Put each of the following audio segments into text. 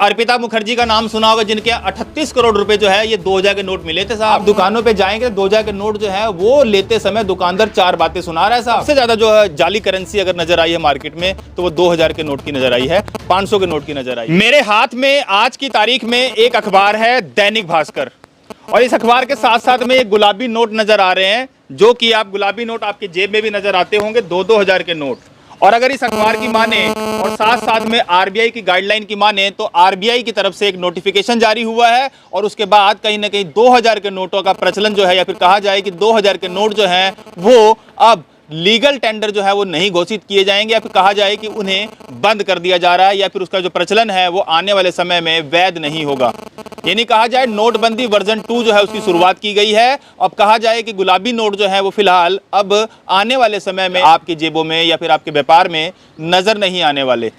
अर्पिता मुखर्जी का नाम सुना होगा, जिनके 38 करोड़ रुपए जो है ये 2000 के नोट मिले थे साहब। दुकानों पे जाएंगे तो 2000 के नोट जो है वो लेते समय दुकानदार 4 बातें सुना रहा है साहब। सबसे ज्यादा जो है जाली करेंसी अगर नजर आई है मार्केट में तो वो 2000 के नोट की नजर आई है, 500 के नोट की नजर आई। मेरे हाथ में आज की तारीख में एक अखबार है दैनिक भास्कर, और इस अखबार के साथ साथ में एक गुलाबी नोट नजर आ रहे हैं, जो कि आप गुलाबी नोट आपके जेब में भी नजर आते होंगे, 2-2000 के नोट। और अगर इस अखबार की माने और साथ साथ में आरबीआई की गाइडलाइन की माने तो आरबीआई की तरफ से एक नोटिफिकेशन जारी हुआ है, और उसके बाद कहीं ना कहीं 2000 के नोटों का प्रचलन जो है, या फिर कहा जाए कि 2000 के नोट जो हैं वो अब लीगल टेंडर जो है वो नहीं घोषित किए जाएंगे, या फिर कहा जाए कि उन्हें बंद कर दिया जा रहा है, या फिर उसका जो प्रचलन है वो आने वाले समय में वैध नहीं होगा। यानी कहा जाए नोटबंदी वर्जन 2 जो है उसकी शुरुआत की गई है। अब कहा जाए कि गुलाबी नोट जो है वो फिलहाल अब आने वाले समय में आपकी जेबों में या फिर आपके व्यापार में नजर नहीं आने वाले।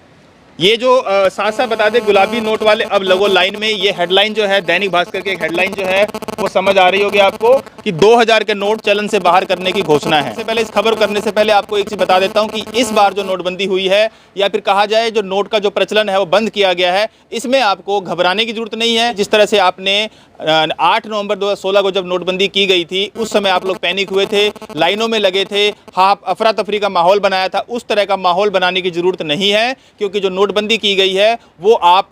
ये जो साथ साथ बता दें गुलाबी नोट वाले अब लगो लाइन में, ये हेडलाइन जो है दैनिक भास्कर की एक हेडलाइन जो है वो समझ आ रही होगी आपको कि 2000 के नोट चलन से बाहर करने की घोषणा है। इससे पहले इस खबर करने से पहले आपको एक चीज बता देता हूं कि इस बार जो नोटबंदी हुई है, या फिर कहा जाए जो नोट का जो प्रचलन है वो बंद किया गया है, इसमें आपको घबराने की जरूरत नहीं है। जिस तरह से आपने 8 नवंबर 2016 को जब नोटबंदी की गई थी उस समय आप लोग पैनिक हुए थे, लाइनों में लगे थे, हाँ अफरा तफरी का माहौल बनाया था, उस तरह का माहौल बनाने की जरूरत नहीं है, क्योंकि जो नोटबंदी की गई है वो आप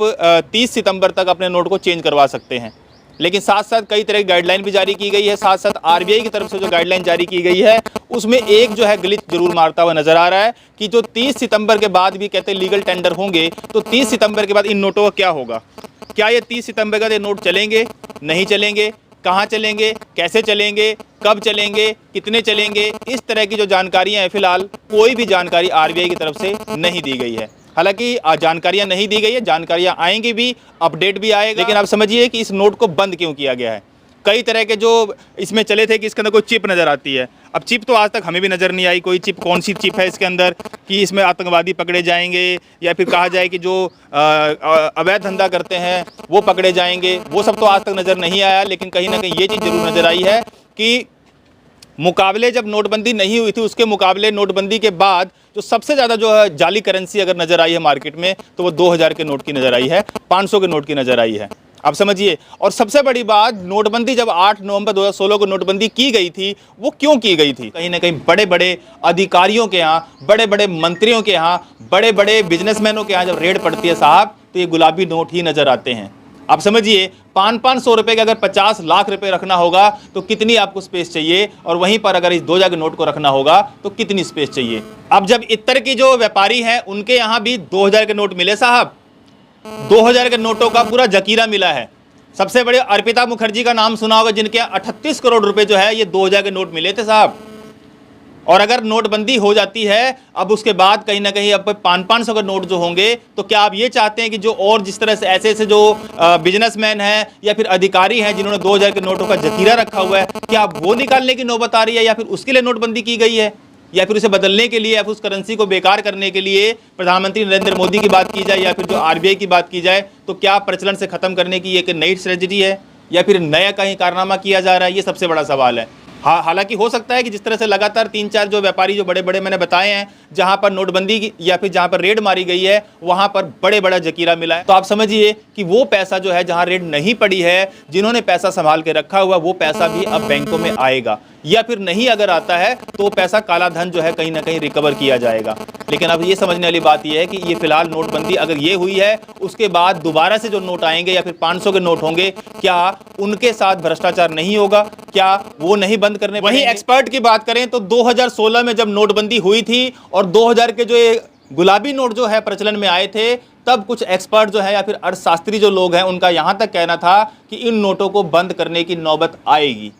30 सितंबर तक अपने नोट को चेंज करवा सकते हैं। लेकिन साथ साथ कई तरह की गाइडलाइन भी जारी की गई है। साथ साथ आरबीआई की तरफ से जो गाइडलाइन जारी की गई है उसमें एक जो है ग्लिच जरूर मारता हुआ नजर आ रहा है कि जो 30 सितंबर के बाद भी कहते हैं लीगल टेंडर होंगे, तो 30 सितंबर के बाद इन नोटों का क्या होगा? क्या ये 30 सितंबर का ये नोट चलेंगे, नहीं चलेंगे, कहाँ चलेंगे, कैसे चलेंगे, कब चलेंगे, कितने चलेंगे? इस तरह की जो जानकारियां हैं फिलहाल कोई भी जानकारी आरबीआई की तरफ से नहीं दी गई है। हालांकि जानकारियां नहीं दी गई है, जानकारियां आएंगी भी, अपडेट भी आएगा, लेकिन आप समझिए कि इस नोट को बंद क्यों किया गया है। कई तरह के जो इसमें चले थे कि इसके अंदर कोई चिप नज़र आती है, अब चिप तो आज तक हमें भी नज़र नहीं आई, कोई चिप कौन सी चिप है इसके अंदर, कि इसमें आतंकवादी पकड़े जाएंगे या फिर कहा जाए कि जो अवैध धंधा करते हैं वो पकड़े जाएंगे, वो सब तो आज तक नज़र नहीं आया। लेकिन कहीं ना कहीं ये चीज़ जरूर नज़र आई है कि मुकाबले जब नोटबंदी नहीं हुई थी उसके मुकाबले नोटबंदी के बाद जो सबसे ज़्यादा जो है जाली करेंसी अगर नज़र आई है मार्केट में तो वो 2000 के नोट की नज़र आई है, 500 के नोट की नज़र आई है। आप समझिए। और सबसे बड़ी बात, नोटबंदी जब 8 नवंबर 2016 को नोटबंदी की गई थी वो क्यों की गई थी? कहीं ना कहीं बड़े बड़े अधिकारियों के यहाँ, बड़े बड़े मंत्रियों के यहाँ, बड़े बड़े बिजनेसमैनों के यहाँ जब रेड पड़ती है साहब तो ये गुलाबी नोट ही नज़र आते हैं। आप समझिए 500-500 रुपए के अगर 50 लाख रुपए रखना होगा तो कितनी आपको स्पेस चाहिए, और वहीं पर अगर इस 2000 के नोट को रखना होगा तो कितनी स्पेस चाहिए। अब जब इतर की जो व्यापारी हैं उनके यहाँ भी 2000 के नोट मिले साहब, 2000 के नोटों का पूरा जकीरा मिला है। सबसे बड़े अर्पिता मुखर्जी का नाम सुना होगा, जिनके 38 करोड़ रुपए जो है ये 2000 के नोट मिले थे साहब। और अगर नोटबंदी हो जाती है अब उसके बाद कहीं ना कहीं अब 500-500 के नोट जो होंगे, तो क्या आप ये चाहते हैं कि जो और जिस तरह से ऐसे जो बिजनेसमैन हैं या फिर अधिकारी हैं जिन्होंने 2000 के नोटों का जखीरा रखा हुआ है, क्या अब वो निकालने की नौबत आ रही है, या फिर उसके लिए नोटबंदी की गई है, या फिर उसे बदलने के लिए या फिर उस करेंसी को बेकार करने के लिए प्रधानमंत्री नरेंद्र मोदी की बात की जाए या फिर जो आरबीआई की बात की जाए, तो क्या प्रचलन से खत्म करने की एक नई स्ट्रेटजी है या फिर नया कहीं कारनामा किया जा रहा है? ये सबसे बड़ा सवाल है। हाँ, हालांकि हो सकता है कि जिस तरह से लगातार 3-4 जो व्यापारी जो बड़े बड़े मैंने बताए हैं जहां पर नोटबंदी या फिर जहां पर रेड मारी गई है वहां पर बड़े बड़ा जकीरा मिला है, तो आप समझिए कि वो पैसा जो है जहां रेड नहीं पड़ी है, जिन्होंने पैसा संभाल के रखा हुआ, वो पैसा भी अब बैंकों में आएगा, या फिर नहीं अगर आता है तो पैसा काला धन जो है कहीं ना कहीं रिकवर किया जाएगा। लेकिन अब ये समझने वाली बात यह है कि ये फिलहाल नोटबंदी अगर ये हुई है उसके बाद दोबारा से जो नोट आएंगे या फिर 500 के नोट होंगे, क्या उनके साथ भ्रष्टाचार नहीं होगा? क्या वो नहीं बंद करने? वहीं एक्सपर्ट की बात करें तो 2016 में जब नोटबंदी हुई थी और 2000 के जो गुलाबी नोट जो है प्रचलन में आए थे, तब कुछ एक्सपर्ट जो है या फिर अर्थशास्त्री जो लोग हैं उनका यहां तक कहना था कि इन नोटों को बंद करने की नौबत आएगी।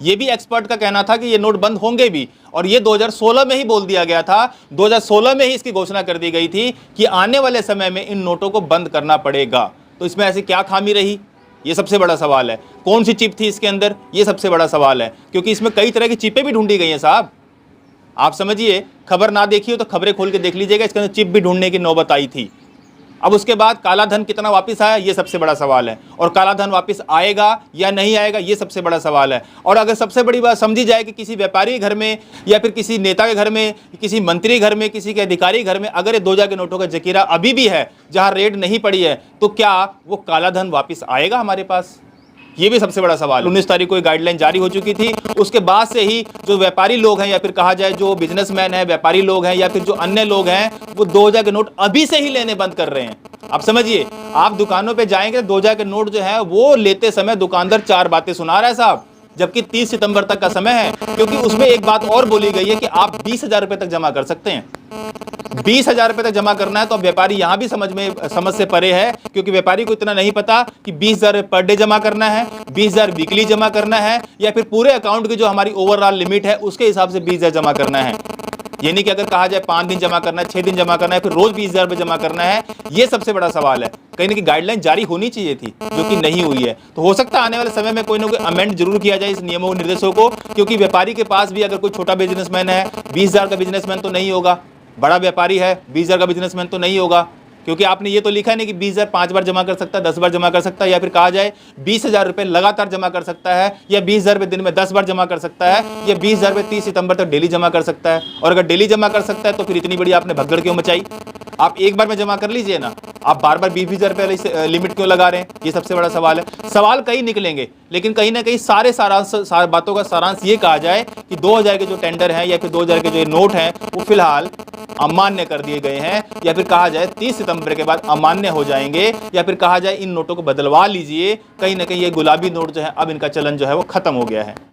ये भी एक्सपर्ट का कहना था कि ये नोट बंद होंगे भी, और ये 2016 में ही बोल दिया गया था, 2016 में ही इसकी घोषणा कर दी गई थी कि आने वाले समय में इन नोटों को बंद करना पड़ेगा। तो इसमें ऐसी क्या खामी रही? ये सबसे बड़ा सवाल है। कौन सी चिप थी इसके अंदर? ये सबसे बड़ा सवाल है, क्योंकि इसमें कई तरह की चिपें भी ढूंढी गई हैं साहब। आप समझिए, खबर ना देखी हो तो खबरें खोल के देख लीजिएगा, इसके अंदर चिप भी ढूंढने की नौबत आई थी। अब उसके बाद काला धन कितना वापस आया, ये सबसे बड़ा सवाल है। और काला धन वापस आएगा या नहीं आएगा, ये सबसे बड़ा सवाल है। और अगर सबसे बड़ी बात समझी जाए कि किसी व्यापारी घर में या फिर किसी नेता के घर में, किसी मंत्री घर में, किसी के अधिकारी घर में अगर ये 2000 के नोटों का जखीरा अभी भी है जहां रेड नहीं पड़ी है, तो क्या वो काला धन वापस आएगा हमारे पास, ये भी सबसे बड़ा सवाल। 19 तारीख को गाइडलाइन जारी हो चुकी थी, उसके बाद से ही जो व्यापारी लोग हैं या फिर कहा जाए जो बिजनेसमैन है, व्यापारी लोग हैं या फिर जो अन्य लोग हैं, वो 2000 के नोट अभी से ही लेने बंद कर रहे हैं। आप समझिए, आप दुकानों पे जाएंगे 2000 के नोट जो है वो लेते समय दुकानदार 4 बातें सुना रहा है साहब, जबकि 30 सितंबर तक का समय है। क्योंकि उसमें एक बात और बोली गई है कि आप 20,000 रुपए तक जमा कर सकते हैं। 20,000 रुपए तक जमा करना है तो अब व्यापारी यहां भी समझ से परे है, क्योंकि व्यापारी को इतना नहीं पता कि 20,000 पर डे जमा करना है, 20,000 वीकली जमा करना है, या फिर पूरे अकाउंट की जो हमारी ओवरऑल लिमिट है उसके हिसाब से 20,000 जमा करना है। ये नहीं कि अगर कहा जाए 5 दिन जमा करना है, 6 दिन जमा करना है, फिर रोज 20,000 रुपए जमा करना है। ये सबसे बड़ा सवाल है। कहीं ना कहीं गाइडलाइन जारी होनी चाहिए थी, जो कि नहीं हुई है। तो हो सकता है आने वाले समय में कोई ना कोई अमेंड जरूर किया जाए इस नियमों निर्देशों को, क्योंकि व्यापारी के पास भी अगर कोई छोटा बिजनेसमैन है, 20,000 का बिजनेसमैन तो नहीं होगा, बड़ा व्यापारी है 20,000 का बिजनेसमैन तो नहीं होगा, क्योंकि आपने ये तो लिखा नहीं कि 20,000 5 बार जमा कर सकता है, 10 बार जमा कर सकता है, या फिर कहा जाए 20,000 रुपए लगातार जमा कर सकता है, या 20,000 रुपए दिन में 10 बार जमा कर सकता है, या 20,000 रुपए 30 सितंबर तक डेली जमा कर सकता है। और अगर डेली जमा कर सकता है तो फिर इतनी बड़ी आपने भगदड़ क्यों मचाई? आप एक बार में जमा कर लीजिए ना, आप बार बार 20,000 रुपए लिमिट क्यों लगा रहे हैं? ये सबसे बड़ा सवाल है। सवाल कई निकलेंगे, लेकिन कहीं ना कहीं सारे बातों का सारांश ये कहा जाए कि 2000 के जो टेंडर हैं या फिर 2000 के जो नोट हैं वो फिलहाल अमान्य कर दिए गए हैं, या फिर कहा जाए 30 सितंबर के बाद अमान्य हो जाएंगे, या फिर कहा जाए इन नोटों को बदलवा लीजिए। कहीं ना कहीं ये गुलाबी नोट जो है अब इनका चलन जो है वो खत्म हो गया है।